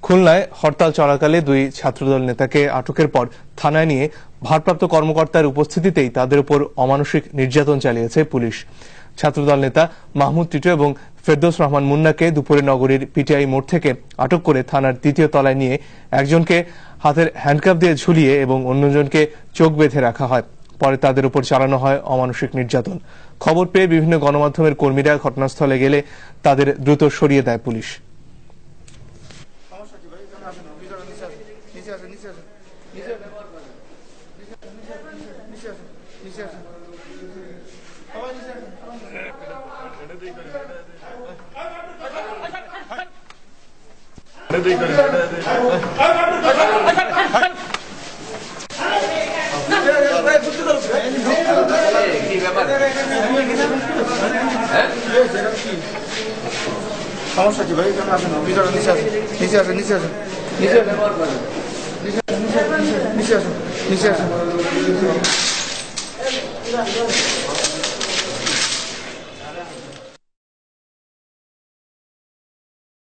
খুলনায় হরতাল চলাকালে দুই ছাত্রদল নেতাকে আটকের পর থানায় নিয়ে ভারপ্রাপ্ত কর্মকর্তার উপস্থিতিতেই তাদের উপর অমানসিক নির্যাতন চালিয়েছে পুলিশ। ছাত্রদল নেতা মাহমুদ টিটু এবং ফেরদৌস রহমান মুন্নাকে দুপুরে নগরীর পিটিআই মোড় থেকে আটক করে থানার দ্বিতীয় তলায় নিয়ে একজনকে হাতের হ্যান্ডকাপ দিয়ে ঝুলিয়ে এবং অন্যজনকে চোখ বেঁধে রাখা হয়। পরে তাদের উপর চালানো হয় অমানসিক নির্যাতন। খবর পেয়ে বিভিন্ন গণমাধ্যমের কর্মীরা ঘটনাস্থলে গেলে তাদের দ্রুত সরিয়ে দেয় পুলিশ। সমস্যা কি ভাই? আসেন ভিতরে, নিচে আসেন, নিচে আসেন, নিচে আসেন, নিচে আসেন, নিচে আসেন, নিচে আসেন।